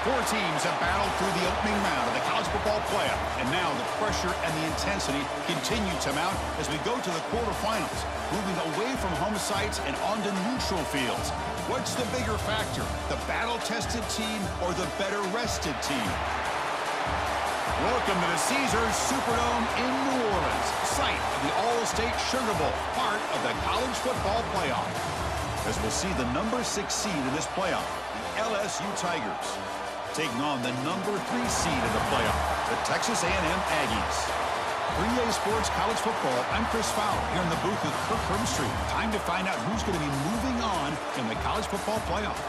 Four teams have battled through the opening round of the college football playoff, and now the pressure and the intensity continue to mount as we go to the quarterfinals, moving away from home sites and onto neutral fields. What's the bigger factor, the battle-tested team or the better-rested team? Welcome to the Caesars Superdome in New Orleans, site of the All-State Sugar Bowl, part of the college football playoff. As we'll see the number 6 seed in this playoff, the LSU Tigers, taking on the number 3 seed in the playoff, the Texas A&M Aggies. 3A Sports College Football, I'm Chris Fowler, here in the booth with Kirk Herbstreit. Time to find out who's going to be moving on in the college football playoff.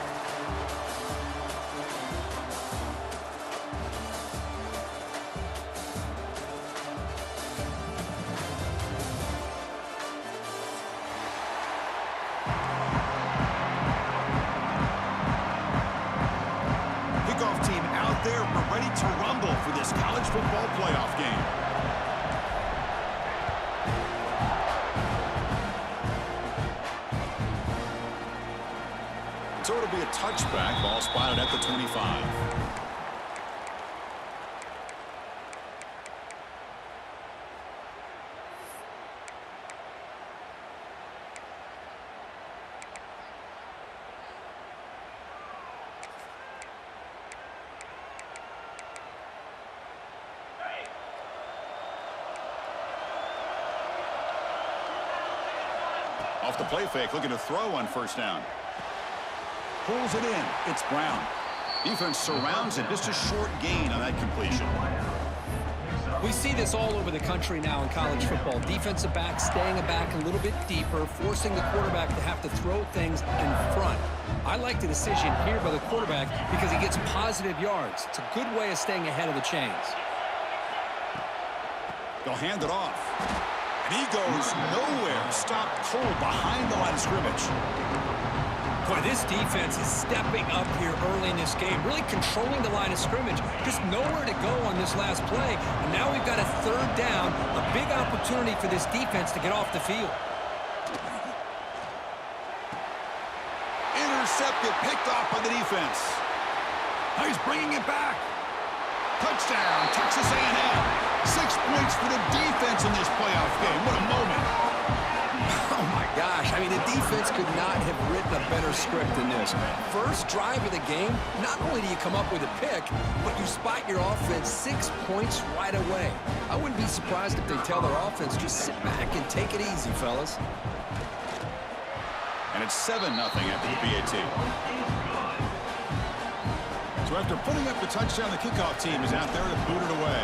To rumble for this college football playoff game. So it'll be a touchback, ball spotted at the 25. Off the play fake, looking to throw on first down. Pulls it in. It's Brown. Defense surrounds it. Just a short gain on that completion. We see this all over the country now in college football. Defensive backs staying back a little bit deeper, forcing the quarterback to have to throw things in front. I like the decision here by the quarterback because he gets positive yards. It's a good way of staying ahead of the chains. They'll hand it off. And he goes nowhere. Stopped cold behind the line of scrimmage. Boy, this defense is stepping up here early in this game, really controlling the line of scrimmage. Just nowhere to go on this last play. And now we've got a third down, a big opportunity for this defense to get off the field. Intercepted, picked off by the defense. Now he's bringing it back. Touchdown, Texas A&M. 6 points for the defense in this playoff game. What a moment. Oh, my gosh. I mean, the defense could not have written a better script than this. First drive of the game, not only do you come up with a pick, but you spot your offense 6 points right away. I wouldn't be surprised if they tell their offense, just sit back and take it easy, fellas. And it's 7-0 after the PAT. So after putting up the touchdown, the kickoff team is out there to boot it away.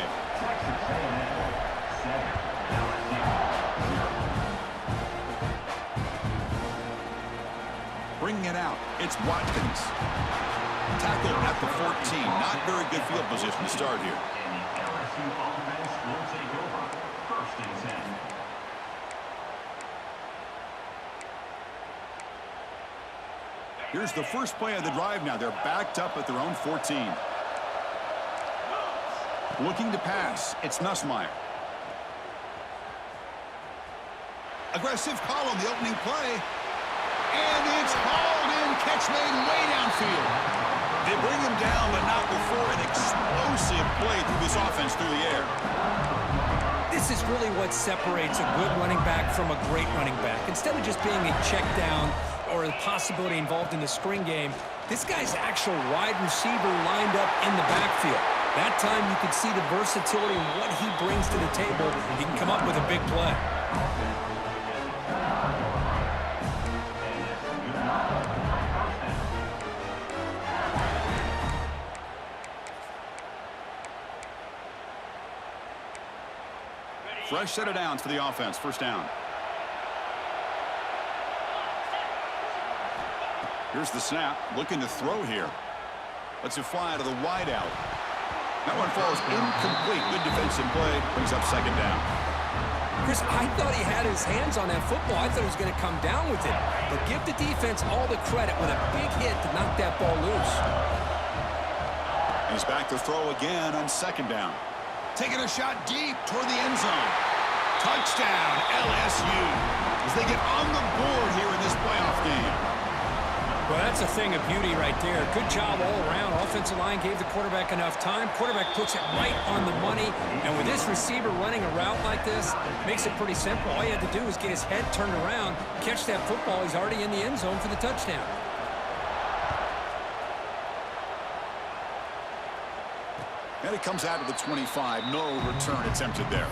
Bringing it out, it's Watkins. Tackle at the 14. Not very good field position to start here. LSU offense will take over. 1st and 10. Here's the first play of the drive now. They're backed up at their own 14. Looking to pass. It's Nussmeier. Aggressive call on the opening play. And it's hauled in. Catch made way downfield. They bring him down, but not before an explosive play through this offense through the air. This is really what separates a good running back from a great running back. Instead of just being a check down or a possibility involved in the screen game, this guy's actual wide receiver lined up in the backfield. That time you could see the versatility and what he brings to the table. He can come up with a big play. Fresh set of downs for the offense. First down. Here's the snap. Looking to throw here. Lets it fly to the wide out. That one falls incomplete. Good defensive play. Brings up second down. Chris, I thought he had his hands on that football. I thought he was going to come down with it. But give the defense all the credit with a big hit to knock that ball loose. He's back to throw again on second down. Taking a shot deep toward the end zone. Touchdown, LSU, as they get on the board here in this playoff game. Well, that's a thing of beauty right there. Good job all around. Offensive line gave the quarterback enough time. Quarterback puts it right on the money. And with this receiver running a route like this, makes it pretty simple. All you had to do is get his head turned around, catch that football. He's already in the end zone for the touchdown. And it comes out of the 25. No return attempted there.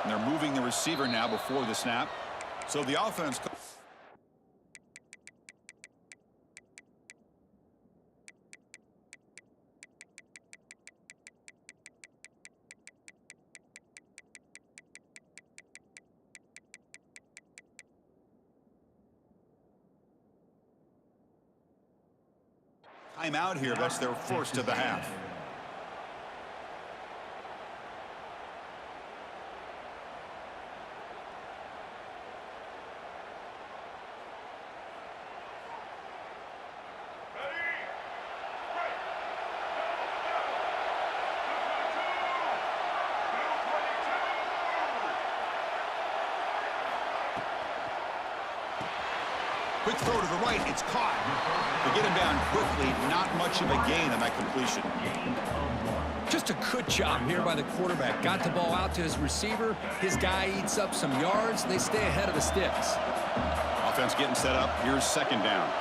And they're moving the receiver now before the snap. So the offense... Time out here. That's their first of the half. Quick throw to the right. It's caught. To get him down quickly, not much of a gain on that completion. Just a good job here by the quarterback. Got the ball out to his receiver. His guy eats up some yards. They stay ahead of the sticks. Offense getting set up. Here's second down.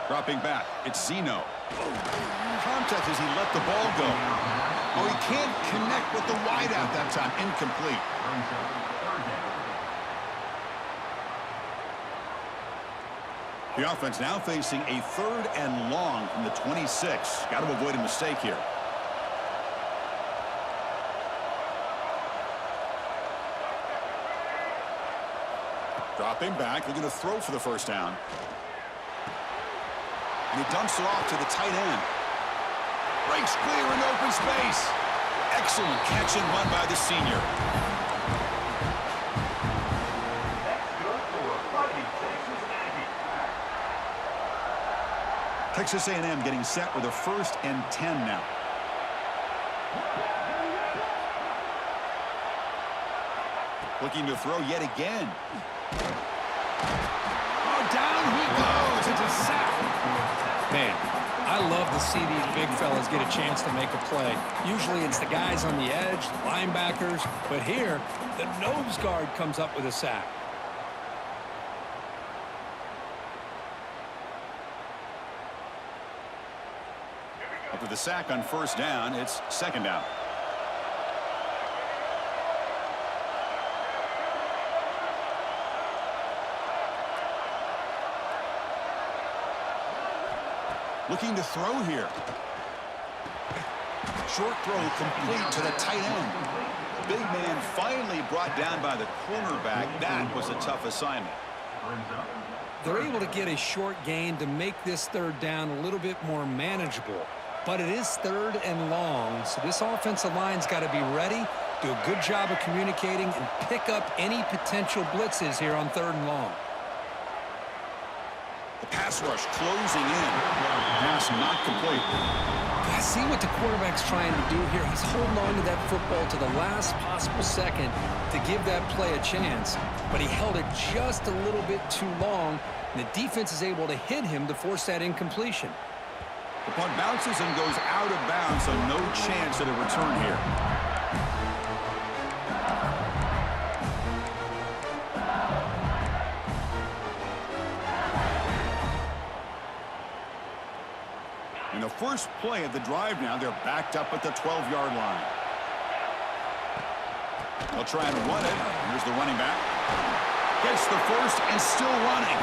Dropping back. It's Zeno. Contact as he let the ball go. Oh, he can't connect with the wideout that time. Incomplete. The offense now facing a 3rd and long from the 26. Got to avoid a mistake here. Dropping back. Looking to throw for the first down. And he dumps it off to the tight end. Breaks clear in open space. Excellent catch and run by the senior. Texas A&M getting set with a 1st and 10 now. Looking to throw yet again. Oh, down he goes. It's a sack. Man, I love to see these big fellas get a chance to make a play. Usually it's the guys on the edge, the linebackers, but here, the nose guard comes up with a sack. After the sack on first down, it's second down. Looking to throw here. Short throw complete to the tight end. Big man finally brought down by the cornerback. That was a tough assignment. They're able to get a short gain to make this 3rd down a little bit more manageable. But it is 3rd and long, so this offensive line's got to be ready, do a good job of communicating, and pick up any potential blitzes here on 3rd and long. The pass rush closing in. Pass not complete. I see what the quarterback's trying to do here. He's holding on to that football to the last possible second to give that play a chance. But he held it just a little bit too long, and the defense is able to hit him to force that incompletion. The punt bounces and goes out of bounds, so no chance at a return here. In the first play of the drive now, they're backed up at the 12-yard line. They'll try and run it. Here's the running back. Gets the first and still running.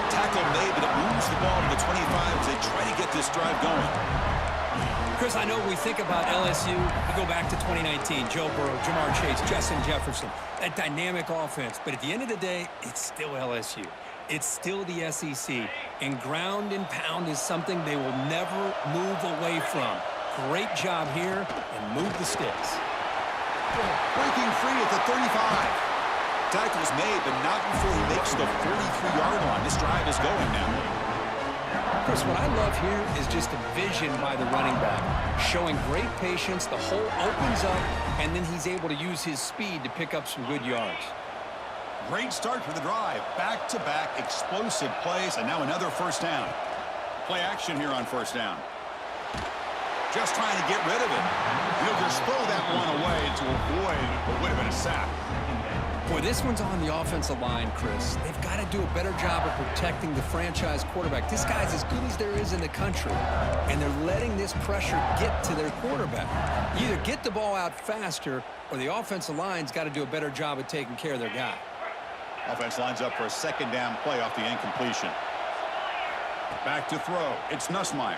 Tackle made, but it moves the ball to the 25 as they try to get this drive going. Chris, I know we think about LSU, we go back to 2019, Joe Burrow, Jamar Chase, Justin Jefferson, that dynamic offense. But at the end of the day, it's still LSU. It's still the SEC. And ground and pound is something they will never move away from. Great job here, and move the sticks. Breaking free at the 35. Tackle's made, but not before he makes the 43-yard line. This drive is going now. Chris, what I love here is just the vision by the running back. Showing great patience, the hole opens up, and then he's able to use his speed to pick up some good yards. Great start for the drive. Back-to-back explosive plays, and now another first down. Play action here on first down. Just trying to get rid of it. He'll just throw that one away to avoid what would have been a sack. Boy, this one's on the offensive line, Chris. They've got to do a better job of protecting the franchise quarterback. This guy's as good as there is in the country, and they're letting this pressure get to their quarterback. You either get the ball out faster, or the offensive line's got to do a better job of taking care of their guy. Offense lines up for a second down play off the incompletion. Back to throw. It's Nussmeier.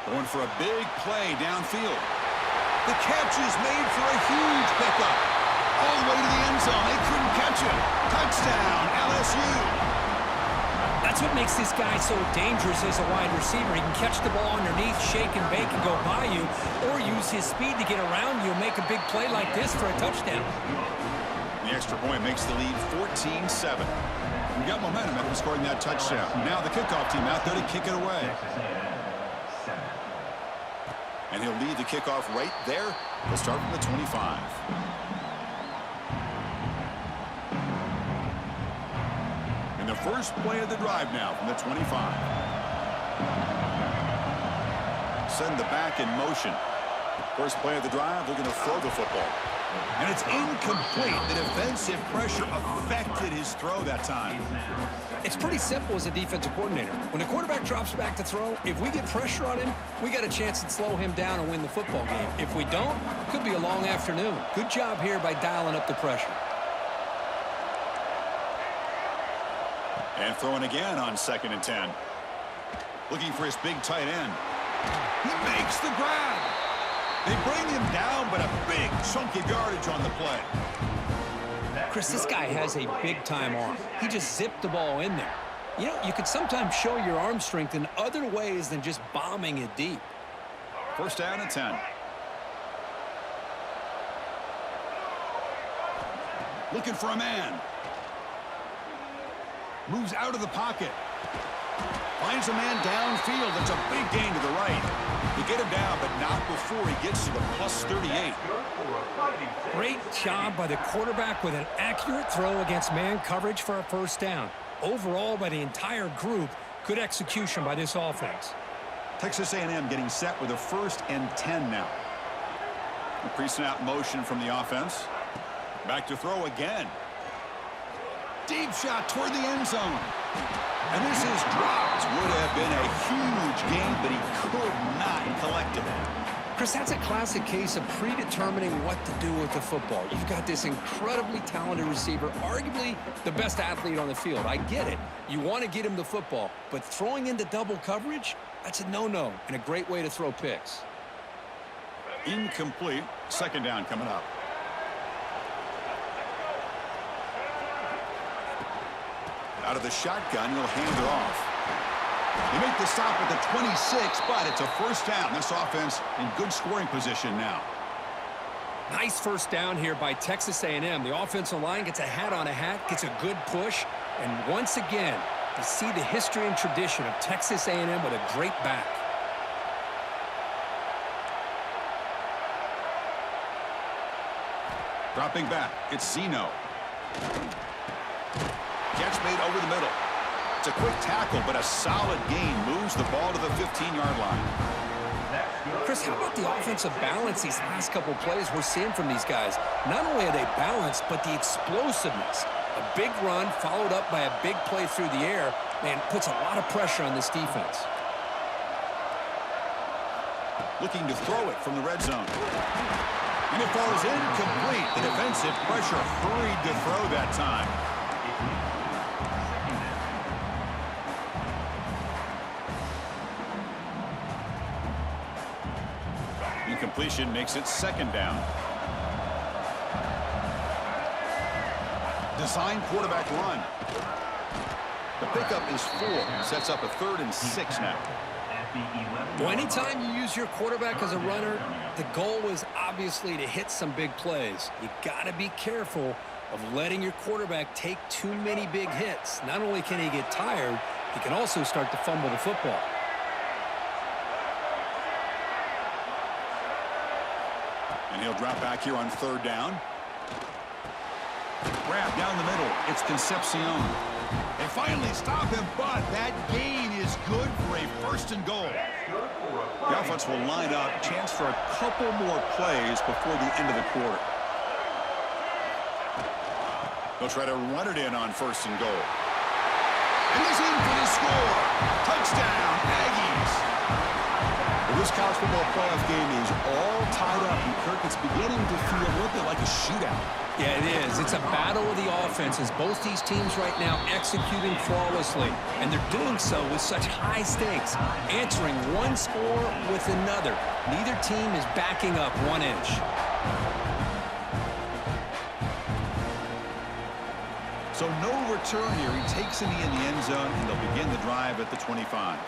Going for a big play downfield. The catch is made for a huge pickup. All the way to the end zone. They couldn't catch it. Touchdown, LSU. That's what makes this guy so dangerous as a wide receiver. He can catch the ball underneath, shake and bake, and go by you, or use his speed to get around you and make a big play like this for a touchdown. The extra point makes the lead 14-7. We got momentum after scoring that touchdown. Now the kickoff team out there to kick it away. And he'll lead the kickoff right there. He'll start from the 25. And the first play of the drive now from the 25. Send the back in motion. First play of the drive, they're going to throw the football. And it's incomplete. The defensive pressure affected his throw that time. It's pretty simple as a defensive coordinator. When the quarterback drops back to throw, if we get pressure on him, we got a chance to slow him down and win the football game. If we don't, it could be a long afternoon. Good job here by dialing up the pressure. And throwing again on 2nd and 10. Looking for his big tight end. He makes the grab. They bring him down, but a big chunk of yardage on the play. Chris, this guy has a big-time arm. He just zipped the ball in there. You know, you could sometimes show your arm strength in other ways than just bombing it deep. First down and 10. Looking for a man. Moves out of the pocket. Finds a man downfield. That's a big gain to the right. You get him down, but not before he gets to the plus 38. Great job by the quarterback with an accurate throw against man coverage for a first down. Overall, by the entire group, good execution by this offense. Texas A&M getting set with a 1st and 10 now. A pre-snap motion from the offense. Back to throw again. Deep shot toward the end zone. And this is dropped. Would have been a huge gain, but he could not collect it. Chris, that's a classic case of predetermining what to do with the football. You've got this incredibly talented receiver, arguably the best athlete on the field. I get it. You want to get him the football, but throwing into double coverage, that's a no-no and a great way to throw picks. Incomplete. 2nd down coming up. Out of the shotgun, he'll hand it off. They make the stop at the 26, but it's a first down. This offense in good scoring position now. Nice first down here by Texas A&M. The offensive line gets a hat on a hat, gets a good push, and once again, you see the history and tradition of Texas A&M with a great back. Dropping back, it's Zeno. Catch made over the middle. It's a quick tackle, but a solid gain moves the ball to the 15-yard line. Chris, how about the offensive balance these last couple plays we're seeing from these guys? Not only are they balanced, but the explosiveness. A big run followed up by a big play through the air, and puts a lot of pressure on this defense. Looking to throw it from the red zone. And it falls incomplete. The defensive pressure hurried to throw that time. Incompletion makes it second down. Design quarterback run. The pickup is 4. Sets up a 3rd and 6 now. Well, anytime you use your quarterback as a runner, the goal is obviously to hit some big plays. You got to be careful of letting your quarterback take too many big hits. Not only can he get tired, he can also start to fumble the football. And he'll drop back here on 3rd down. Grab down the middle. It's Concepcion. They finally stop him, but that gain is good for a 1st and goal. The offense will line up. Chance for a couple more plays before the end of the quarter. They'll try to run it in on 1st and goal. And he's in for the score. Touchdown, Aggies. Well, this college football playoff game is all tied up, and Kirk, it's beginning to feel a little bit like a shootout. Yeah, it is. It's a battle of the offenses. Both these teams right now executing flawlessly, and they're doing so with such high stakes, answering one score with another. Neither team is backing up 1 inch. So no return here. He takes it in the end zone, and they'll begin the drive at the 25.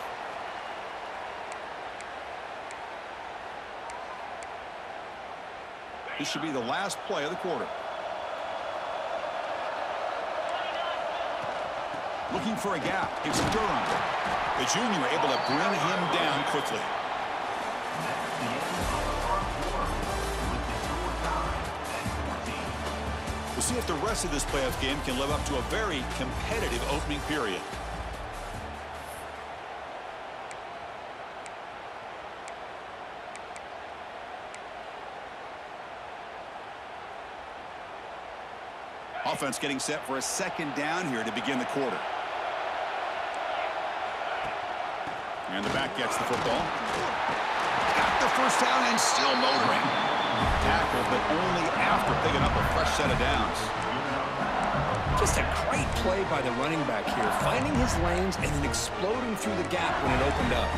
This should be the last play of the quarter. Looking for a gap. It's Durham. The junior able to bring him down quickly. We'll see if the rest of this playoff game can live up to a very competitive opening period. Offense getting set for a 2nd down here to begin the quarter. And the back gets the football. Got the 1st down and still motoring. Tackle, but only after picking up a fresh set of downs. Just a great play by the running back here, finding his lanes and then exploding through the gap when it opened up.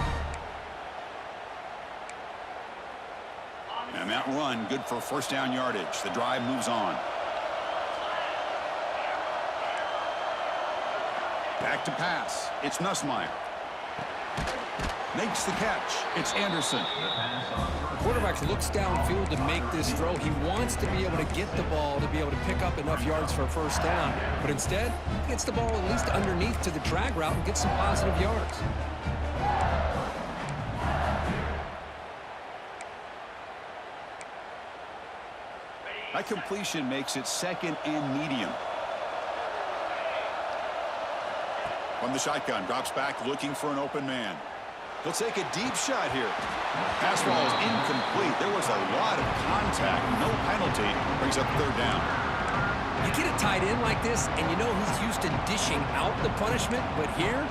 And that run, good for 1st down yardage. The drive moves on. Back to pass. It's Nussmeier. Makes the catch. It's Anderson. The quarterback looks downfield to make this throw. He wants to be able to get the ball to be able to pick up enough yards for a 1st down. But instead, he gets the ball at least underneath to the drag route and gets some positive yards. That completion makes it 2nd and medium. From the shotgun, drops back looking for an open man. He'll take a deep shot here. Pass ball is incomplete. There was a lot of contact. No penalty. Brings up 3rd down. You get it tied in like this, and you know he's used to dishing out the punishment, but here,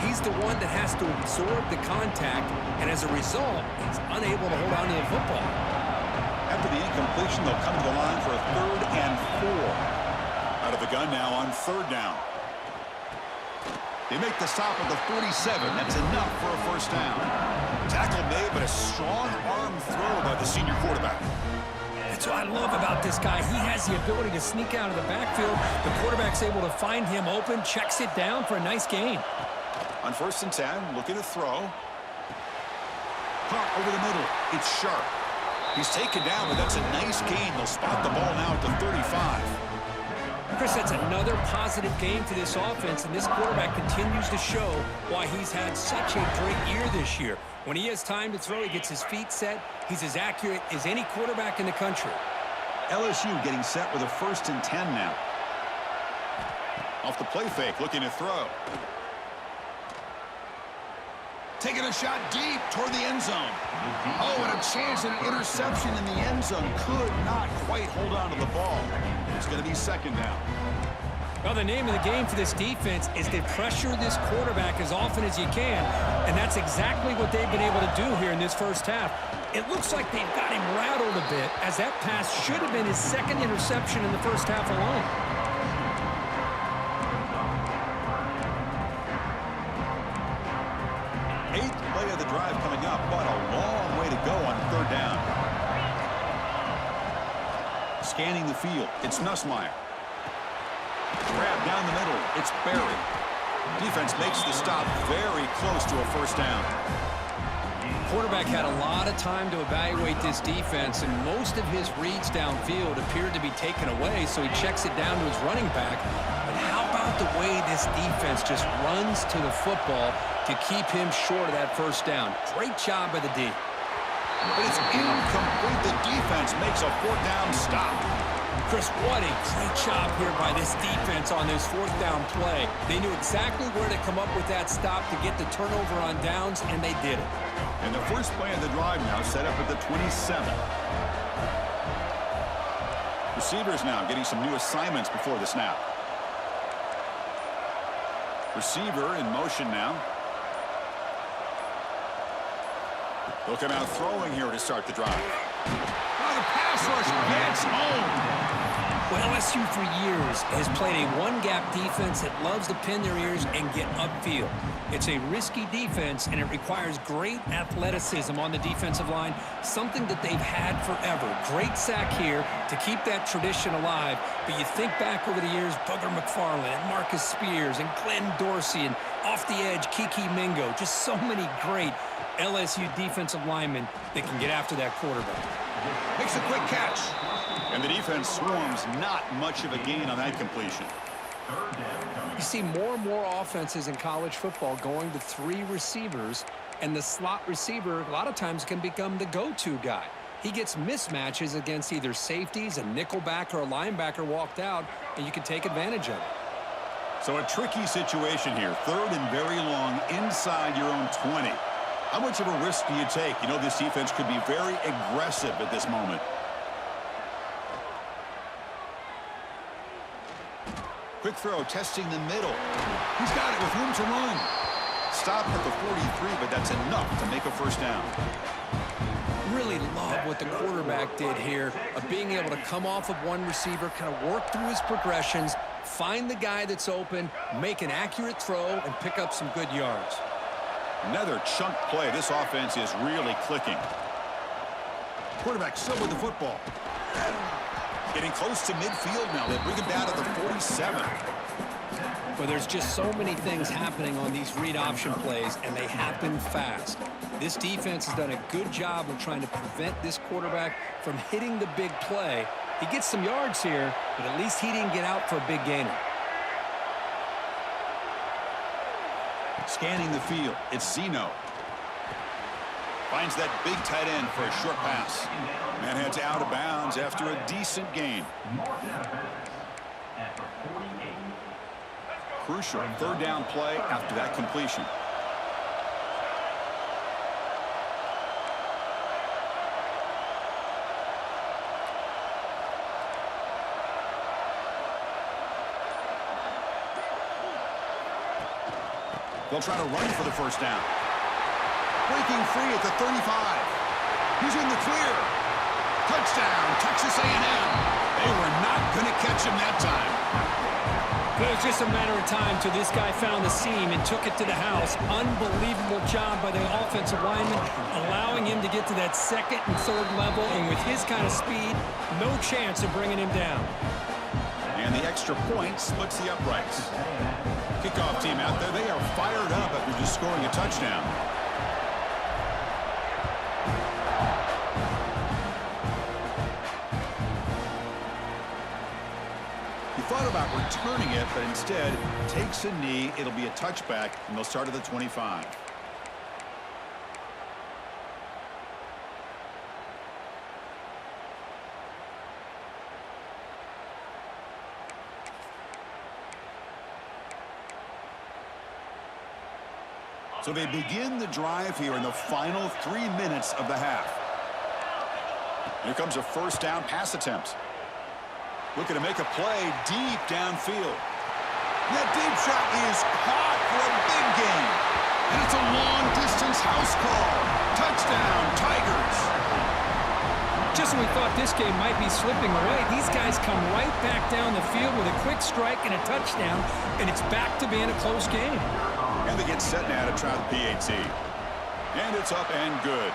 he's the one that has to absorb the contact, and as a result, he's unable to hold on to the football. After the incompletion, they'll come to the line for a 3rd and 4. Out of the gun now on 3rd down. They make the stop at the 47. That's enough for a 1st down. Tackle made, but a strong arm throw by the senior quarterback. That's what I love about this guy. He has the ability to sneak out of the backfield. The quarterback's able to find him open, checks it down for a nice gain. On 1st and 10, looking to throw. Caught over the middle. It's Sharp. He's taken down, but that's a nice gain. They'll spot the ball now at the 35. Chris, that's another positive game for this offense, and this quarterback continues to show why he's had such a great year this year. When he has time to throw, he gets his feet set. He's as accurate as any quarterback in the country. LSU getting set with a 1st and 10 now. Off the play fake, looking to throw. Taking a shot deep toward the end zone. Oh, and a chance at an interception in the end zone. Could not quite hold on to the ball. It's going to be 2nd down. Well, the name of the game for this defense is to pressure this quarterback as often as you can, and that's exactly what they've been able to do here in this 1st half. It looks like they've got him rattled a bit, as that pass should have been his 2nd interception in the 1st half alone. Eighth play of the drive coming up, but a long way to go on 3rd down. Scanning the field, it's Nussmeier. Grab down the middle, it's Barry. Defense makes the stop very close to a first down. Quarterback had a lot of time to evaluate this defense, and most of his reads downfield appeared to be taken away, so he checks it down to his running back. But how about the way this defense just runs to the football to keep him short of that first down? Great job by the D. But it's incomplete. The defense makes a fourth down stop. Chris, what a great job here by this defense on this fourth down play. They knew exactly where to come up with that stop to get the turnover on downs, and they did it. And the first play of the drive now set up at the 27. Receivers now getting some new assignments before the snap. Receiver in motion now. They'll come out throwing here to start the drive. Now the pass rush gets home. Well, LSU for years has played a one-gap defense that loves to pin their ears and get upfield. It's a risky defense, and it requires great athleticism on the defensive line, something that they've had forever. Great sack here to keep that tradition alive. But you think back over the years, Booger McFarland and Marcus Spears and Glenn Dorsey and off the edge, Kiki Mingo. Just so many great LSU defensive linemen that can get after that quarterback. Makes a quick catch. And the defense swarms, not much of a gain on that completion. You see more and more offenses in college football going to 3 receivers, and the slot receiver a lot of times can become the go-to guy. He gets mismatches against either safeties, a nickelback, or a linebacker walked out, and you can take advantage of it. So a tricky situation here. 3rd and very long inside your own 20. How much of a risk do you take? You know this defense could be very aggressive at this moment. Quick throw, testing the middle. He's got it with room to run. Stop at the 43, but that's enough to make a first down. Really love what the quarterback did here of being able to come off of one receiver, kind of work through his progressions, find the guy that's open, make an accurate throw, and pick up some good yards. Another chunk play. This offense is really clicking. Quarterback still with the football. Getting close to midfield now. They bring him down to the 47. Well, there's just so many things happening on these read option plays, and they happen fast. This defense has done a good job of trying to prevent this quarterback from hitting the big play. He gets some yards here, but at least he didn't get out for a big gainer. Scanning the field, it's Zeno. Finds that big tight end for a short pass. And heads out of bounds after a decent gain. Crucial 3rd down play after that completion. They'll try to run for the first down. Breaking free at the 35. He's in the clear. Touchdown, Texas A&M. They were not going to catch him that time. It was just a matter of time till this guy found the seam and took it to the house. Unbelievable job by the offensive lineman, allowing him to get to that 2nd and 3rd level, and with his kind of speed, no chance of bringing him down. And the extra point splits the uprights. Kickoff team out there, they are fired up after just scoring a touchdown. He thought about returning it, but instead takes a knee. It'll be a touchback, and they'll start at the 25. So they begin the drive here in the final 3 minutes of the half. Here comes a first down pass attempt. Looking to make a play deep downfield. That deep shot is caught for a big gain. And it's a long-distance house call. Touchdown, Tigers. Just when we thought this game might be slipping away, these guys come right back down the field with a quick strike and a touchdown, and it's back to being a close game. And they get set now to try the PAT. And it's up and good.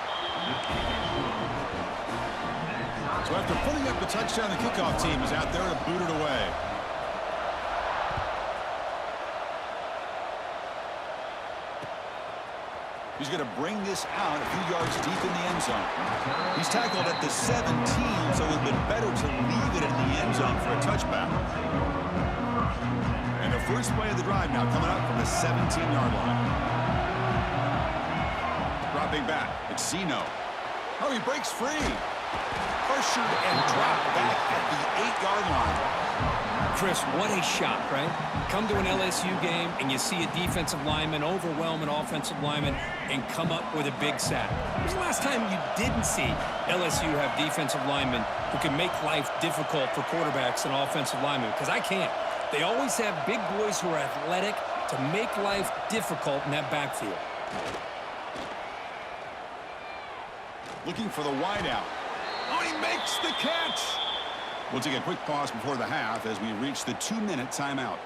So after putting up the touchdown, the kickoff team is out there to boot it away. He's going to bring this out a few yards deep in the end zone. He's tackled at the 17, so it would have been better to leave it in the end zone for a touchback. And the first play of the drive now coming up from the 17-yard line. Dropping back, it's Zeno. Oh, he breaks free. Pressured and dropped back at the 8-yard line. Chris, what a shot, right? Come to an LSU game and you see a defensive lineman overwhelm an offensive lineman and come up with a big sack. When was the last time you didn't see LSU have defensive linemen who can make life difficult for quarterbacks and offensive linemen? Because I can't. They always have big boys who are athletic to make life difficult in that backfield. Looking for the wideout. Oh, he makes the catch. We'll take a quick pause before the half as we reach the 2-minute timeout.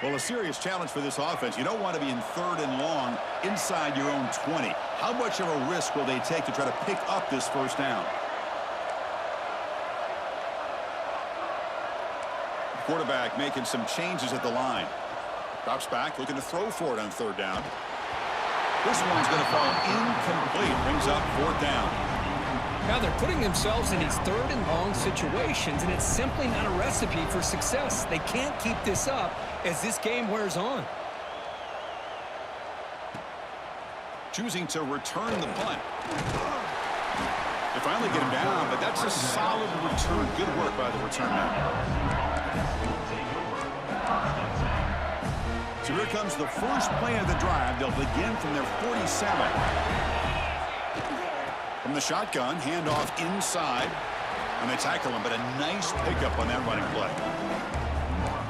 Well, a serious challenge for this offense. You don't want to be in 3rd and long inside your own 20. How much of a risk will they take to try to pick up this first down? Quarterback making some changes at the line. Drops back, looking to throw for it on 3rd down. This one's going to fall incomplete. Brings up 4th down. Now they're putting themselves in these 3rd and long situations, and it's simply not a recipe for success. They can't keep this up as this game wears on. Choosing to return the punt. They finally get him down, but that's a solid return. Good work by the return man. So here comes the first play of the drive. They'll begin from their 47. From the shotgun, handoff inside. And they tackle him, but a nice pickup on that running play.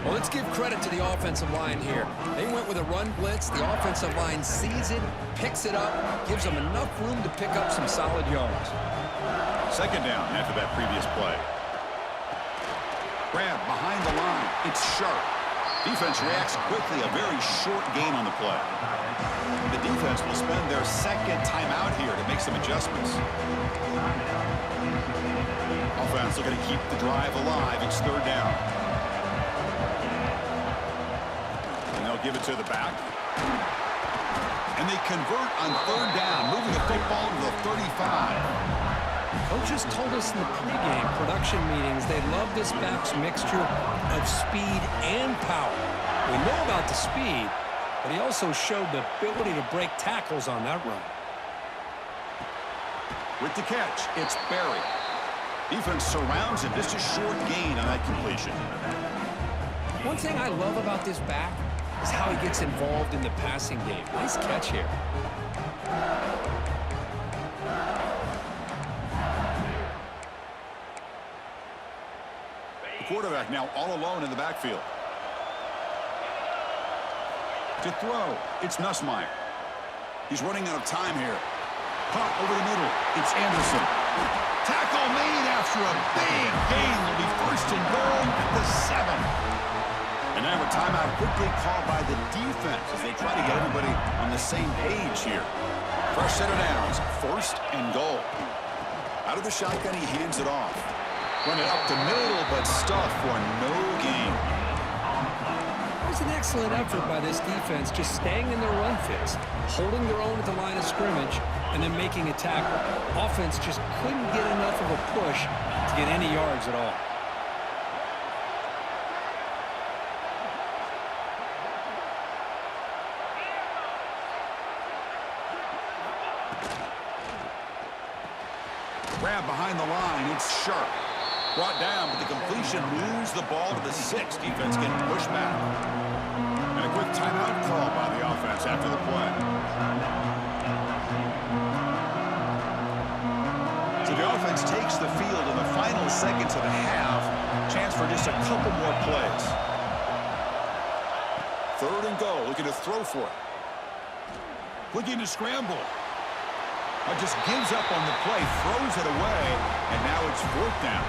Well, let's give credit to the offensive line here. They went with a run blitz. The offensive line sees it, picks it up, gives them enough room to pick up some solid yards. 2nd down after that previous play. Grab behind the line. It's Sharp. Defense reacts quickly. A very short gain on the play. The defense will spend their 2nd timeout here to make some adjustments. Offense looking to keep the drive alive. It's 3rd down. And they'll give it to the back. And they convert on 3rd down, moving the football to the 35. Coaches told us in the pregame production meetings they love this back's mixture of speed and power. We know about the speed, but he also showed the ability to break tackles on that run. With the catch, it's Barry. Defense surrounds him. Just a short gain on that completion. One thing I love about this back is how he gets involved in the passing game. Nice catch here. Quarterback now all alone in the backfield. To throw, it's Nussmeier. He's running out of time here. Caught over the middle, it's Anderson. Tackle made after a big gain. Will be 1st and goal at the 7. And now a timeout quickly called by the defense as they try to get everybody on the same page here. Fresh set of downs, 1st and goal. Out of the shotgun, he hands it off. Running up the middle, but stuffed for no gain. It was an excellent effort by this defense, just staying in their run fits, holding their own at the line of scrimmage, and then making a tackle. Offense just couldn't get enough of a push to get any yards at all. Grab behind the line, it's Sharp. Brought down, but the completion moves the ball to the 6. Defense getting pushed back. And a quick timeout call by the offense after the play. So the offense takes the field in the final seconds of the half. Chance for just a couple more plays. 3rd and goal, looking to throw for it. Looking to scramble. Just gives up on the play, throws it away, and now it's 4th down.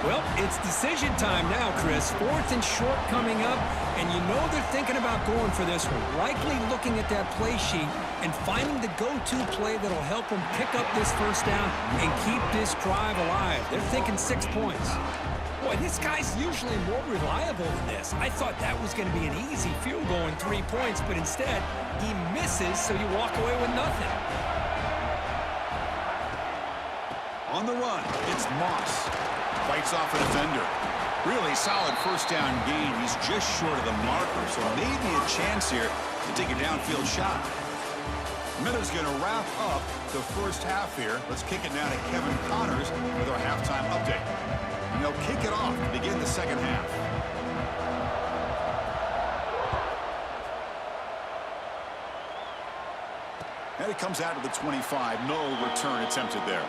Well, it's decision time now, Chris. 4th and short coming up, and you know they're thinking about going for this one. Likely looking at that play sheet and finding the go-to play that'll help them pick up this first down and keep this drive alive. They're thinking 6 points. Boy, this guy's usually more reliable than this. I thought that was going to be an easy field goal in 3 points, but instead, he misses, so you walk away with nothing. On the run, it's Moss. Fights off a defender. Really solid first down gain. He's just short of the marker, so maybe a chance here to take a downfield shot. Miller's going to wrap up the first half here. Let's kick it now to Kevin Connors with our halftime update. And they'll kick it off to begin the second half. And it comes out to the 25. No return attempted there.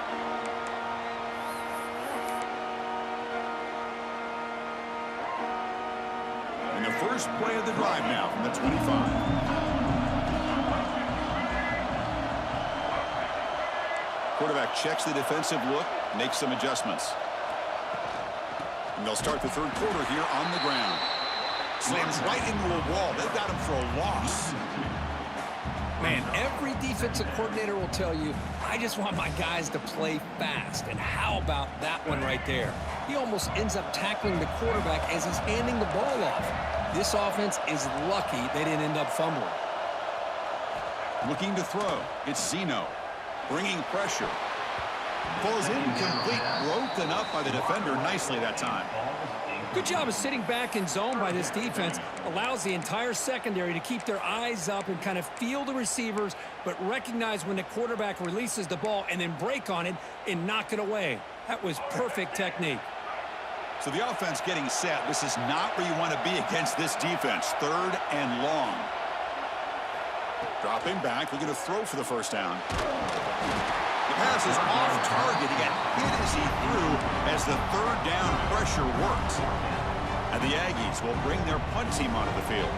And the first play of the drive now from the 25. Quarterback checks the defensive look, makes some adjustments. And they'll start the third quarter here on the ground. Slams right into a wall. They've got him for a loss. Man, every defensive coordinator will tell you, I just want my guys to play fast. And how about that one right there? He almost ends up tackling the quarterback as he's handing the ball off. This offense is lucky they didn't end up fumbling. Looking to throw. It's Zeno. Bringing pressure. Falls incomplete. Broken up by the defender nicely that time. Good job of sitting back in zone by this defense. Allows the entire secondary to keep their eyes up and kind of feel the receivers, but recognize when the quarterback releases the ball and then break on it and knock it away. That was perfect technique. So the offense getting set. This is not where you want to be against this defense. 3rd and long. Dropping back, looking to throw for the first down. The pass is off target. He got hit as he threw as the 3rd down pressure worked. And the Aggies will bring their punt team onto the field.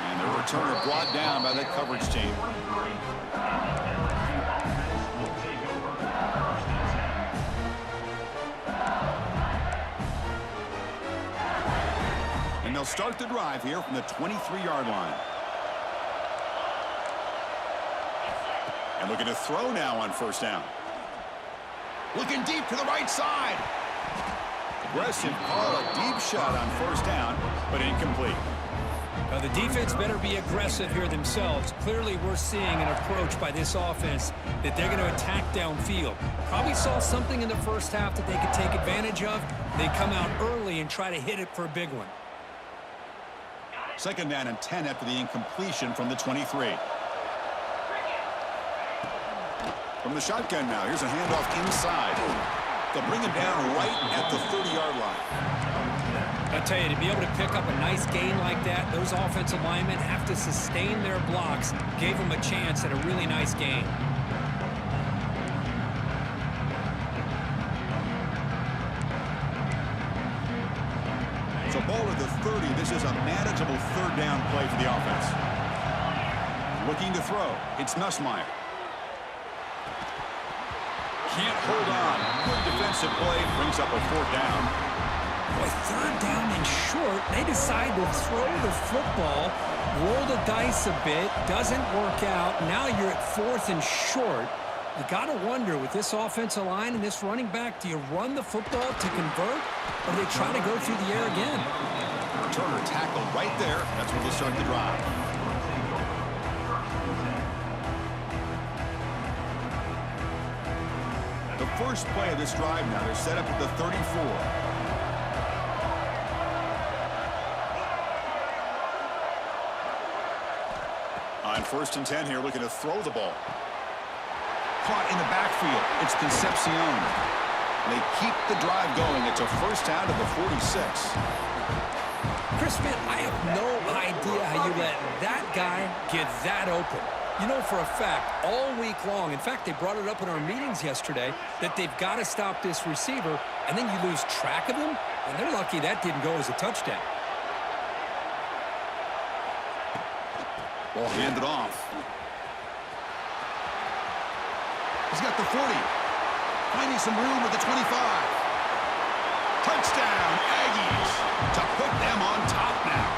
And the returner brought down by the coverage team. And they'll start the drive here from the 23-yard line. And looking to throw now on first down. Looking deep to the right side. Aggressive call, a deep shot on first down, but incomplete. Now the defense better be aggressive here themselves. Clearly we're seeing an approach by this offense that they're going to attack downfield. Probably saw something in the first half that they could take advantage of. They come out early and try to hit it for a big one. 2nd down and 10 after the incompletion from the 23. From the shotgun now, here's a handoff inside. They'll bring him down right at the 30-yard line. I'll tell you, to be able to pick up a nice gain like that, those offensive linemen have to sustain their blocks. Gave them a chance at a really nice gain. So ball at the 30. This is a manageable 3rd down play for the offense. Looking to throw. It's Nussmeier. Can't hold on. Good defensive play. Brings up a 4th down. Boy, 3rd down and short. They decide to throw the football, roll the dice a bit, doesn't work out. Now you're at 4th and short. You got to wonder, with this offensive line and this running back, do you run the football to convert, or do they try to go through the air again? Returner tackle right there. That's where they'll start the drive. The first play of this drive now, they're set up at the 34. On 1st and 10 here, looking to throw the ball. Caught in the backfield. It's Concepcion. They keep the drive going. It's a first down to the 46. Chris, man, I have no idea how you let that guy get that open. You know for a fact, all week long, in fact, they brought it up in our meetings yesterday, that they've got to stop this receiver, and then you lose track of him, and they're lucky that didn't go as a touchdown. Ball handed off. He's got the 40. Finding some room with the 25. Touchdown, Aggies, to put them on top now.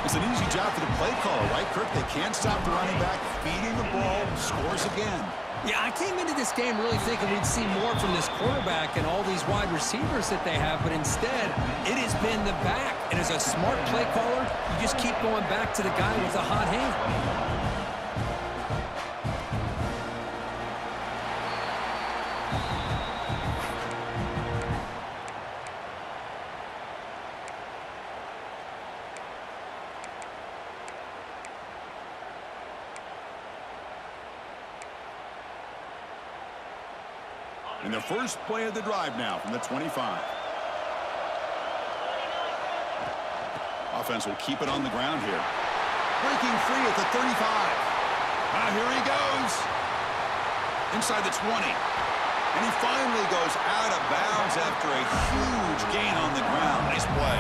It's an easy job for the play caller, right, Kirk? They can't stop the running back, feeding the ball, scores again. Yeah, I came into this game really thinking we'd see more from this quarterback and all these wide receivers that they have, but instead, it has been the back. And as a smart play caller, you just keep going back to the guy with the hot hand. In the first play of the drive now from the 25. Offense will keep it on the ground here. Breaking free at the 35. Here he goes. Inside the 20. And he finally goes out of bounds after a huge gain on the ground. Nice play.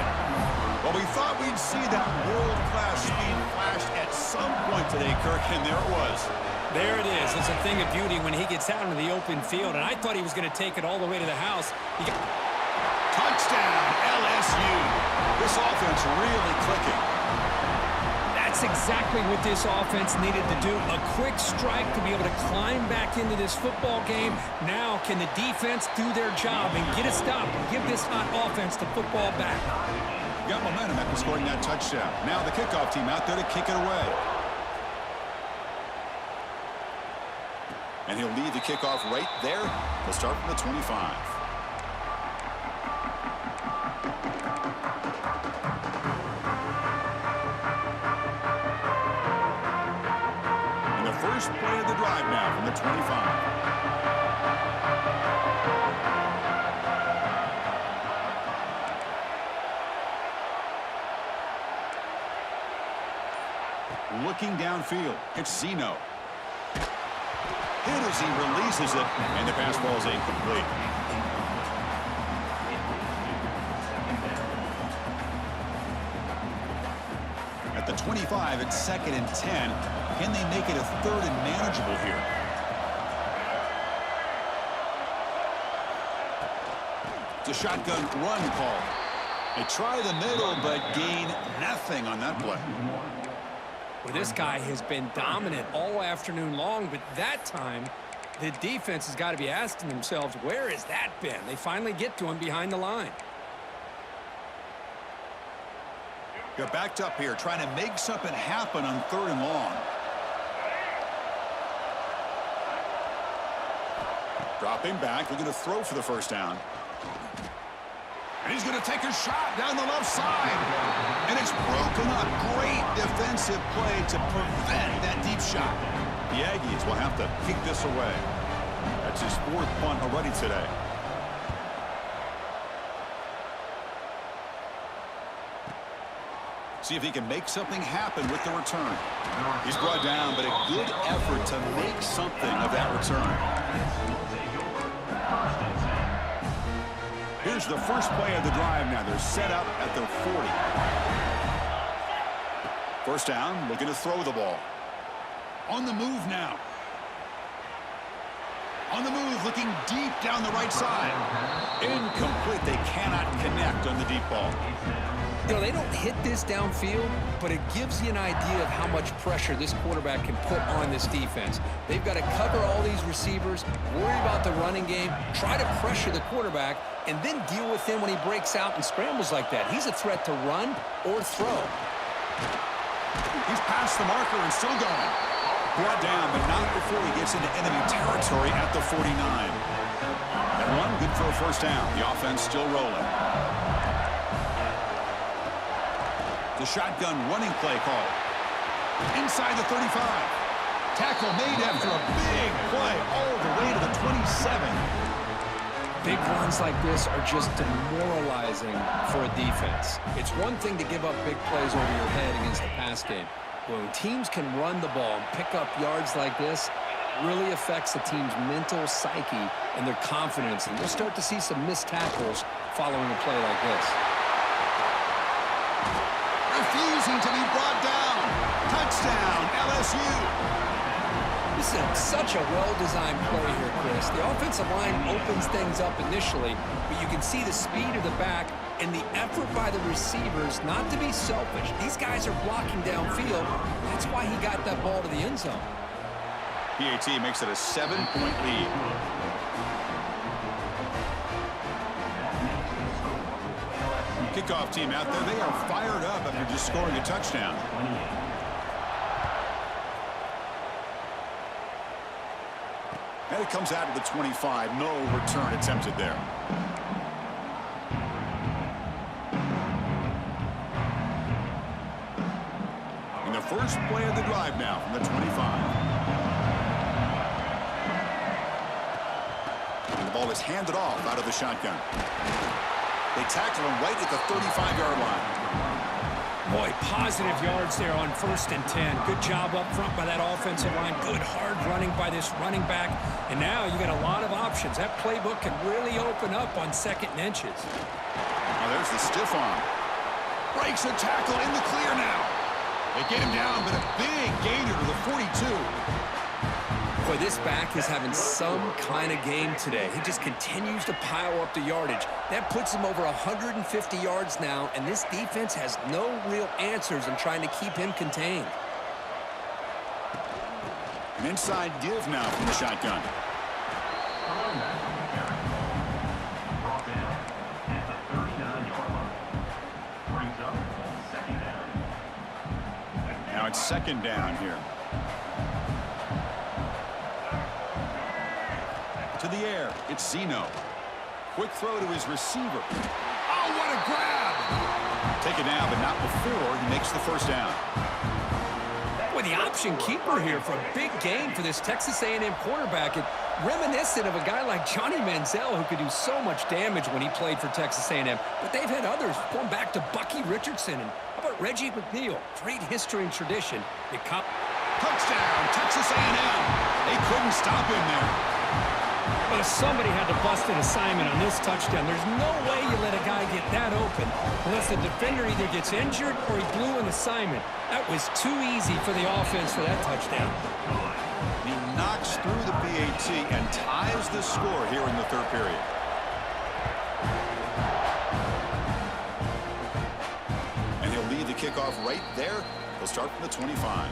Well, we thought we'd see that world-class speed flashed at some point today, Kirk, and there it was. There it is. It's a thing of beauty when he gets out into the open field, and I thought he was going to take it all the way to the house. Touchdown, LSU. This offense really clicking. That's exactly what this offense needed to do. A quick strike to be able to climb back into this football game. Now can the defense do their job and get a stop and give this hot offense the football back? Got momentum after scoring that touchdown. Now the kickoff team out there to kick it away. And he'll lead the kickoff right there. We'll start from the 25. And the first play of the drive now from the 25. Looking downfield, it's Zeno. Hit as he releases it, and the pass ball is incomplete. At the 25, it's 2nd and 10. Can they make it a 3rd and manageable here? It's a shotgun run call. They try the middle, but gain nothing on that play. Well, this guy has been dominant all afternoon long, but that time, the defense has got to be asking themselves, where has that been? They finally get to him behind the line. You're backed up here, trying to make something happen on 3rd and long. Dropping back, looking to throw for the first down. And he's going to take a shot down the left side. And it's broken up. Great defensive play to prevent that deep shot. The Aggies will have to kick this away. That's his 4th punt already today. See if he can make something happen with the return. He's brought down, but a good effort to make something of that return. Here's the first play of the drive now. They're set up at their 40. First down, looking to throw the ball. On the move now. On the move, looking deep down the right side. Incomplete. They cannot connect on the deep ball. You know, they don't hit this downfield, but it gives you an idea of how much pressure this quarterback can put on this defense. They've got to cover all these receivers, worry about the running game, try to pressure the quarterback, and then deal with him when he breaks out and scrambles like that. He's a threat to run or throw. He's past the marker and still going. Brought down, but not before he gets into enemy territory at the 49. That run, good for a first down. The offense still rolling. The shotgun running play call. Inside the 35. Tackle made after a big play all the way to the 27. Big runs like this are just demoralizing for a defense. It's one thing to give up big plays over your head against the pass game. When teams can run the ball and pick up yards like this, it really affects the team's mental psyche and their confidence. And we'll start to see some missed tackles following a play like this. Refusing to be brought down. LSU. This is such a well-designed play here, Chris. The offensive line opens things up initially, but you can see the speed of the back and the effort by the receivers not to be selfish. These guys are blocking downfield. That's why he got that ball to the end zone. PAT makes it a 7-point lead. Kickoff team out there. They are fired up after just scoring a touchdown. And it comes out of the 25. No return attempted there. And the first play of the drive now from the 25. And the ball is handed off out of the shotgun. They tackle him right at the 35-yard line. Boy, positive yards there on 1st and 10. Good job up front by that offensive line. Good hard running by this running back. And now you got a lot of options. That playbook can really open up on 2nd and inches. Now there's the stiff arm. Breaks a tackle in the clear now. They get him down, but a big gainer to the 42. Boy, this back is having some kind of game today. He just continues to pile up the yardage. That puts him over 150 yards now, and this defense has no real answers in trying to keep him contained. An inside give now from the shotgun. Now it's 2nd down here. To the air, it's Zeno. Quick throw to his receiver. Oh, what a grab! Take it now, but not before he makes the 1st down. Boy, the option keeper here for a big game for this Texas A&M quarterback. And reminiscent of a guy like Johnny Manziel, who could do so much damage when he played for Texas A&M. But they've had others, going back to Bucky Richardson. And how about Reggie McNeil? Great history and tradition. Touchdown, Texas A&M. They couldn't stop him there. But somebody had to bust an assignment on this touchdown. There's no way you let a guy get that open unless the defender either gets injured or he blew an assignment. That was too easy for the offense for that touchdown. He knocks through the PAT and ties the score here in the 3rd period. And he'll lead the kickoff right there. He'll start from the 25.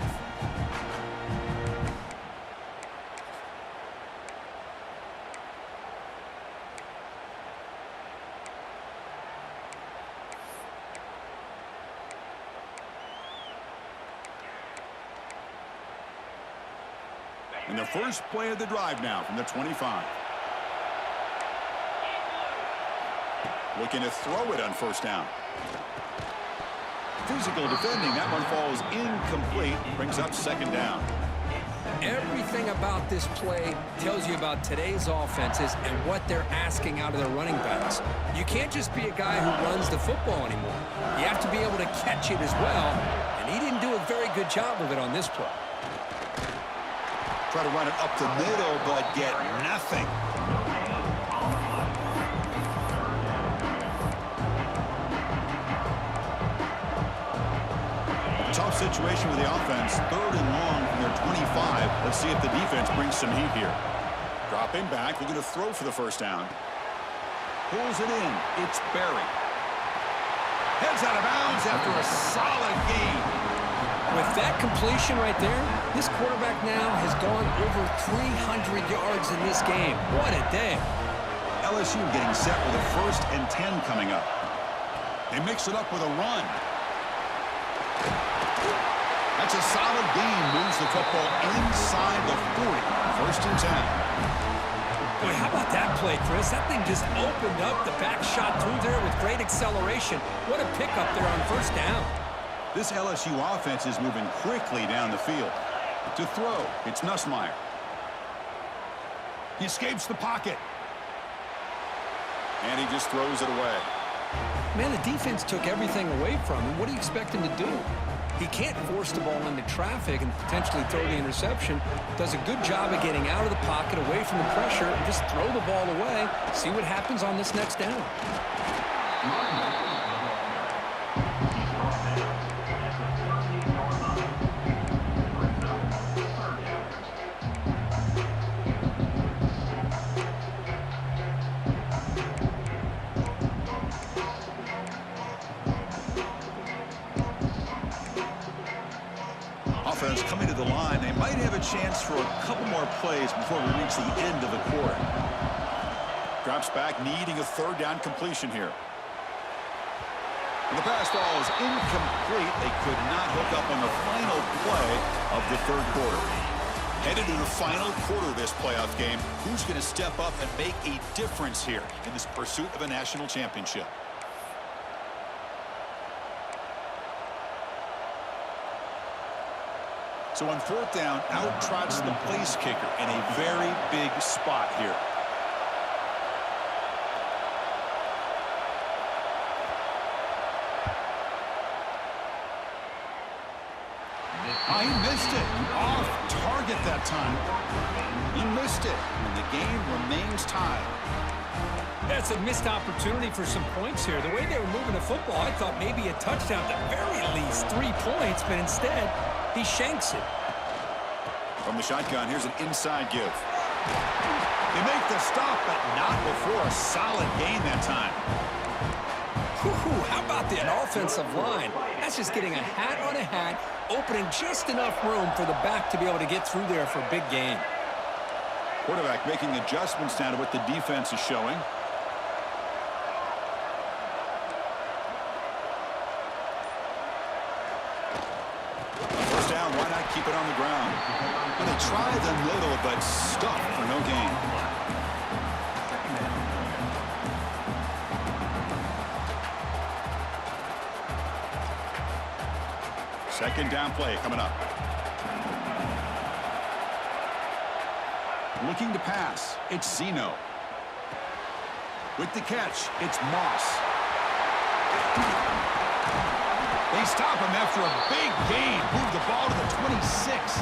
And the first play of the drive now from the 25. Looking to throw it on 1st down. Physical defending. That one falls incomplete. Brings up 2nd down. Everything about this play tells you about today's offenses and what they're asking out of their running backs. You can't just be a guy who runs the football anymore. You have to be able to catch it as well, and he didn't do a very good job of it on this play. Try to run it up the middle, but get nothing. Tough situation with the offense. 3rd and long from their 25. Let's see if the defense brings some heat here. Dropping back, looking to throw for the 1st down. Pulls it in. It's Berry. Heads out of bounds after a solid gain. With that completion right there, this quarterback now has gone over 300 yards in this game. What a day. LSU getting set with a 1st and 10 coming up. They mix it up with a run. That's a solid gain. Moves the football inside the 40. 1st and 10. Boy, how about that play, Chris? That thing just opened up the back shot through there with great acceleration. What a pickup there on 1st down. This LSU offense is moving quickly down the field. To throw, it's Nussmeier. He escapes the pocket. And he just throws it away. Man, the defense took everything away from him. What do you expect him to do? He can't force the ball into traffic and potentially throw the interception. Does a good job of getting out of the pocket, away from the pressure, and just throw the ball away. See what happens on this next down. offense coming to the line. They might have a chance for a couple more plays before we reach the end of the quarter. Drops back, needing a third down completion here. And the pass ball is incomplete. They could not hook up on the final play of the third quarter. Headed to the final quarter of this playoff game. Who's going to step up and make a difference here in this pursuit of a national championship? So on fourth down, out trots the place kicker in a very big spot here. He missed it. Off target that time. He missed it, and the game remains tied. That's a missed opportunity for some points here. The way they were moving the football, I thought maybe a touchdown, at the very least 3 points, but instead, he shanks it. From the shotgun, here's an inside give. They make the stop, but not before a solid gain that time. How about the offensive line? That's just getting a hat on a hat, opening just enough room for the back to be able to get through there for a big gain. Quarterback making adjustments now to what the defense is showing. First down, why not keep it on the ground? Well, they try the middle, but stuck for no gain. Second down play coming up. Looking to pass, it's Zeno. With the catch, it's Moss. They stop him after a big gain. Move the ball to the 26.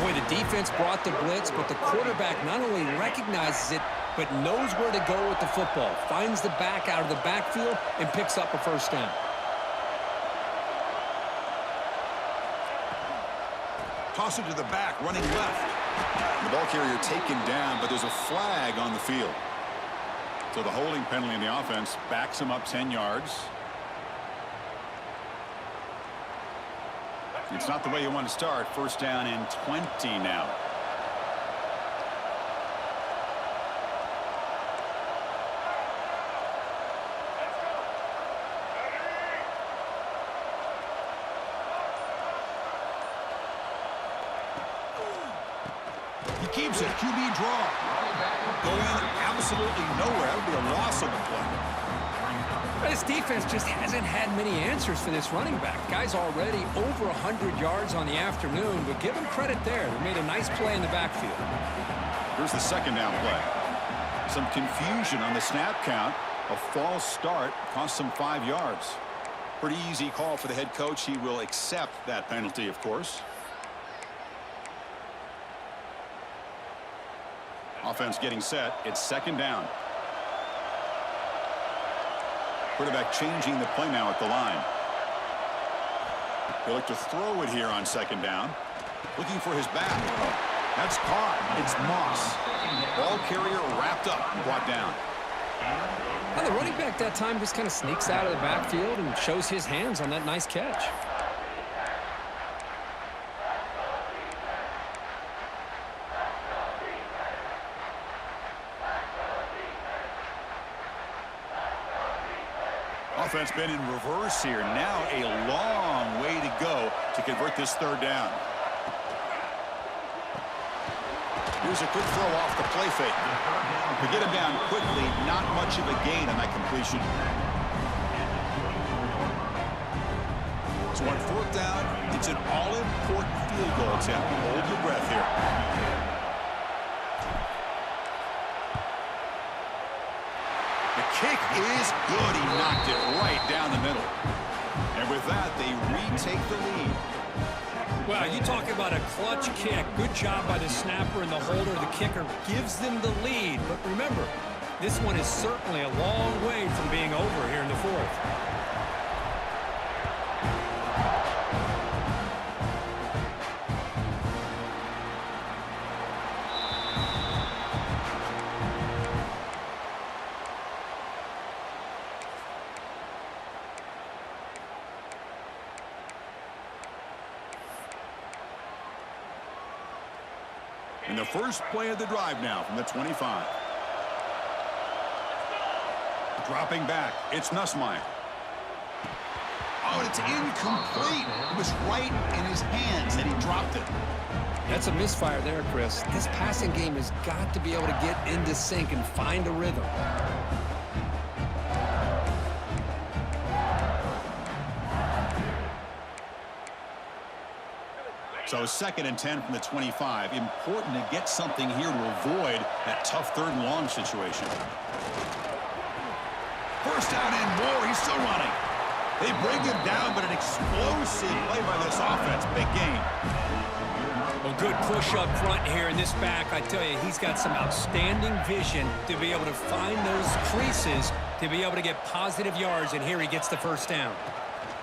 Boy, the defense brought the blitz, but the quarterback not only recognizes it, but knows where to go with the football. Finds the back out of the backfield and picks up a first down. Toss it to the back, running left. The ball carrier taken down, but there's a flag on the field. So the holding penalty in the offense backs him up 10 yards. It's not the way you want to start. First down and 20 now. He keeps it. QB draw. Going absolutely nowhere. That would be a loss on the play. This defense just hasn't had many answers for this running back. Guy's already over 100 yards on the afternoon, but give him credit there. They made a nice play in the backfield. Here's the second down play. Some confusion on the snap count. A false start cost him 5 yards. Pretty easy call for the head coach. He will accept that penalty, of course. Offense getting set. It's second down. Quarterback changing the play now at the line. They look to throw it here on second down. Looking for his back. That's caught. It's Moss. Ball carrier wrapped up, brought down. And the running back that time just kind of sneaks out of the backfield and shows his hands on that nice catch. Offense been in reverse here. Now a long way to go to convert this third down. Here's a quick throw off the play fake. To get him down quickly, not much of a gain on that completion. So on fourth down, it's an all-important field goal attempt. Hold your breath here. Kick is good. He knocked it right down the middle. And with that, they retake the lead. Well, you talk about a clutch kick. Good job by the snapper and the holder. The kicker gives them the lead. But remember, this one is certainly a long way from being over here in the fourth. And the first play of the drive now from the 25. Dropping back, it's Nussmeier. Oh, and it's incomplete. It was right in his hands, and he dropped it. That's a misfire there, Chris. This passing game has got to be able to get into sync and find a rhythm. So 2nd and 10 from the 25. Important to get something here to avoid that tough 3rd and long situation. First down and more. He's still running. They bring him down, but an explosive play by this offense. Big gain. Well, good push up front here in this back. I tell you, he's got some outstanding vision to be able to find those creases to be able to get positive yards, and here he gets the first down.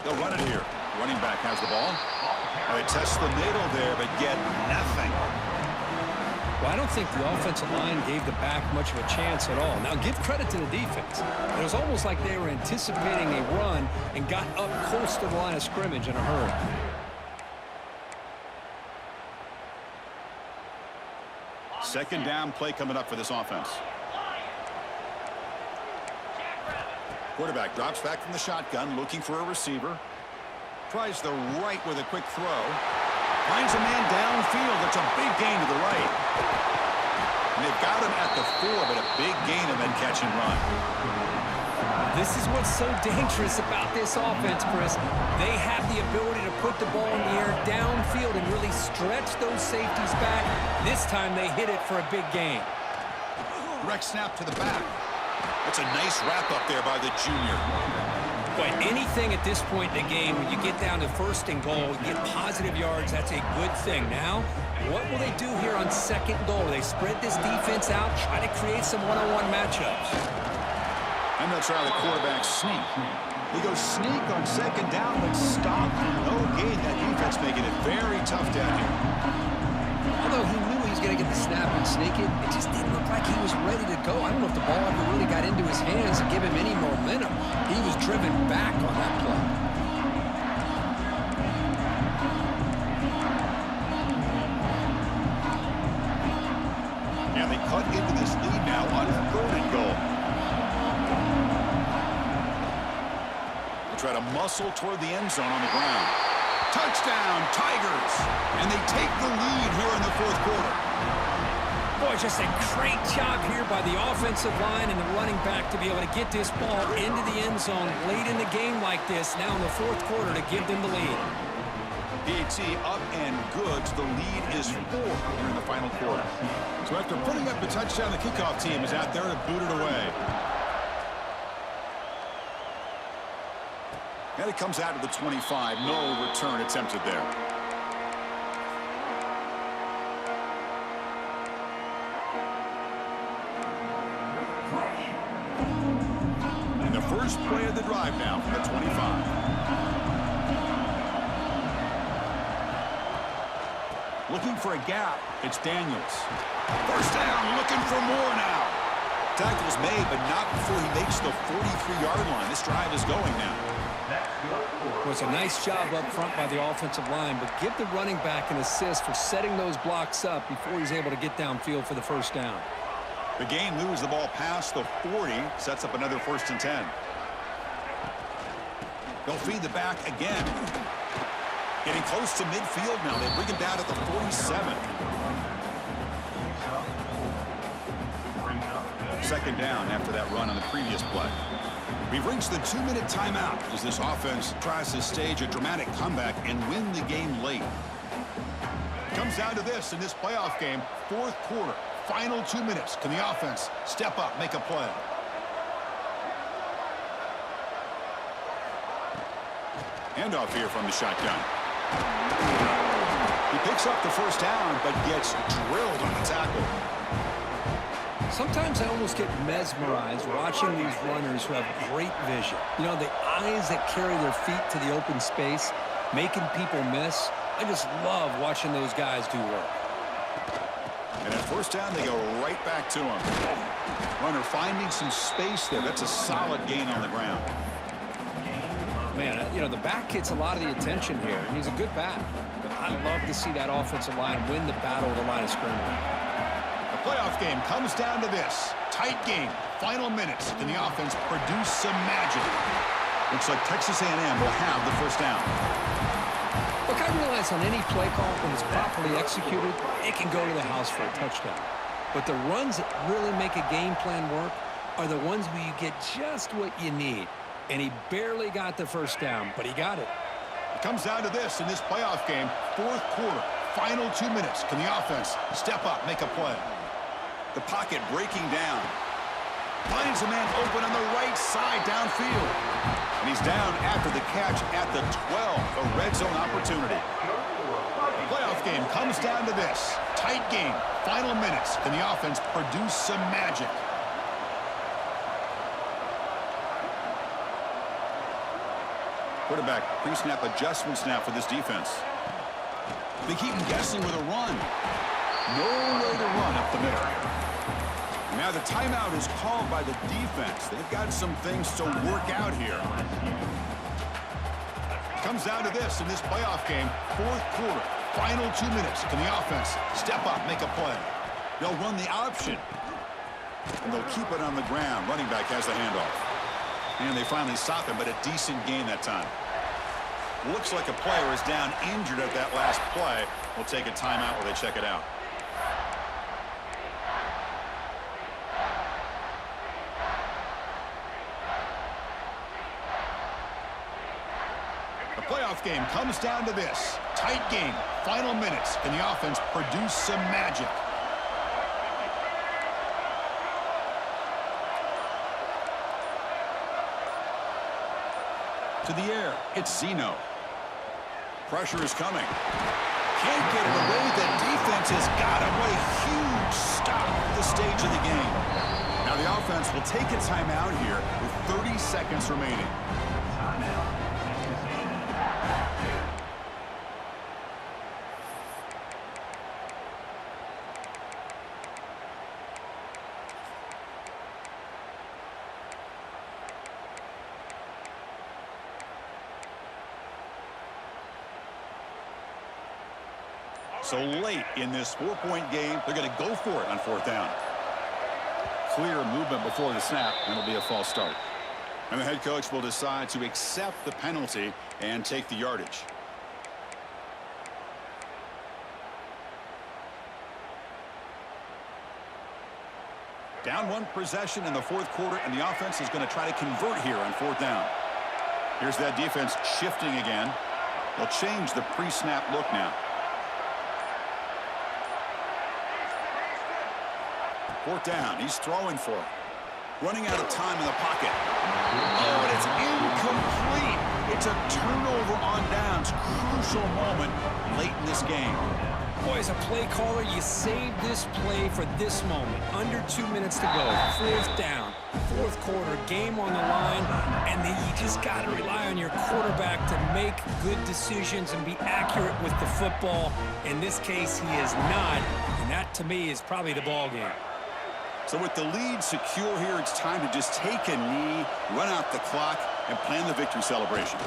They'll run it here. Running back has the ball. They test the middle there, but get nothing. Well, I don't think the offensive line gave the back much of a chance at all. Now, give credit to the defense. It was almost like they were anticipating a run and got up close to the line of scrimmage in a hurry. Second down play coming up for this offense. Quarterback drops back from the shotgun, looking for a receiver. Tries the right with a quick throw. Finds a man downfield. That's a big gain to the right. And they've got him at the 4, but a big gain and then catch and run. This is what's so dangerous about this offense, Chris. They have the ability to put the ball in the air downfield and really stretch those safeties back. This time they hit it for a big gain. Direct snap to the back. That's a nice wrap up there by the junior. But anything at this point in the game, when you get down to 1st and goal, get positive yards, that's a good thing. Now, what will they do here on 2nd and goal? They spread this defense out, try to create some one-on-one matchups. And they'll try the quarterback sneak. He goes sneak on 2nd down, but stop. No gain. That defense making it very tough down here. Although he knew he was going to get the snap and sneak it, it just didn't look like he was ready to go. I don't know if the ball ever really got into his hands to give him any momentum. He was driven back on that play. And they cut into this lead now on 3rd and goal. They try to muscle toward the end zone on the ground. Touchdown, Tigers! And they take the lead here in the 4th quarter. Boy, just a great job here by the offensive line and the running back to be able to get this ball into the end zone late in the game like this, now in the 4th quarter to give them the lead. PAT up and good. The lead is 4 here in the final quarter. So after putting up the touchdown, the kickoff team is out there to boot it away. And it comes out to the 25. No return attempted there. And the first play of the drive now from the 25. Looking for a gap. It's Daniels. First down, looking for more now. Tackle's made, but not before he makes the 43-yard line. This drive is going now. It was a nice job up front by the offensive line, but give the running back an assist for setting those blocks up before he's able to get downfield for the first down. The game moves the ball past the 40, sets up another 1st and 10. They'll feed the back again. Getting close to midfield now. They bring him down at the 47. 2nd down after that run on the previous play. We've reached the 2-minute timeout as this offense tries to stage a dramatic comeback and win the game late. It comes down to this in this playoff game, 4th quarter, final 2 minutes. Can the offense step up, make a play? Handoff here from the shotgun. He picks up the first down, but gets drilled on the tackle. Sometimes I almost get mesmerized watching these runners who have great vision. You know, the eyes that carry their feet to the open space, making people miss. I just love watching those guys do work. And at first down, they go right back to him. Runner finding some space there. That's a solid gain on the ground. Man, you know, the back gets a lot of the attention here, and he's a good back. But I love to see that offensive line win the battle of the line of scrimmage. The playoff game comes down to this. Tight game. Final minutes. Can the offense produce some magic? Looks like Texas A&M will have the first down. Look, I realize on any play call, when it's properly executed, it can go to the house for a touchdown. But the runs that really make a game plan work are the ones where you get just what you need. And he barely got the first down, but he got it. It comes down to this in this playoff game. Fourth quarter, final 2 minutes. Can the offense step up, make a play? The pocket breaking down. Finds a man open on the right side downfield. And he's down after the catch at the 12, a red zone opportunity. The playoff game comes down to this. Tight game, final minutes. Can the offense produce some magic? Quarterback pre-snap adjustments now for this defense. They keep him guessing with a run. No way to run up the middle. Now the timeout is called by the defense. They've got some things to work out here. Comes down to this in this playoff game. Fourth quarter, final 2 minutes. Can the offense step up, make a play? They'll run the option. And they'll keep it on the ground. Running back has the handoff. And they finally stop him, but a decent gain that time. Looks like a player is down injured at that last play. We'll take a timeout while they check it out. The playoff game comes down to this. Tight game, final minutes. Can the offense produce some magic? To the air, it's Zeno. Pressure is coming. Can't get it away. The defense has got him. What a huge stop at this stage of the game. Now the offense will take a timeout here with 30 seconds remaining. So late in this 4-point game, they're going to go for it on fourth down. Clear movement before the snap, and it'll be a false start. And the head coach will decide to accept the penalty and take the yardage. Down one possession in the fourth quarter, and the offense is going to try to convert here on fourth down. Here's that defense shifting again. They'll change the pre-snap look now. Fourth down. He's throwing for it. Running out of time in the pocket. Oh, and it's incomplete. It's a turnover on downs. Crucial moment late in this game. Boy, as a play caller, you save this play for this moment. Under 2 minutes to go. Fourth down. Fourth quarter. Game on the line. And then you just got to rely on your quarterback to make good decisions and be accurate with the football. In this case, he is not. And that, to me, is probably the ball game. So with the lead secure here, it's time to just take a knee, run out the clock, and plan the victory celebration.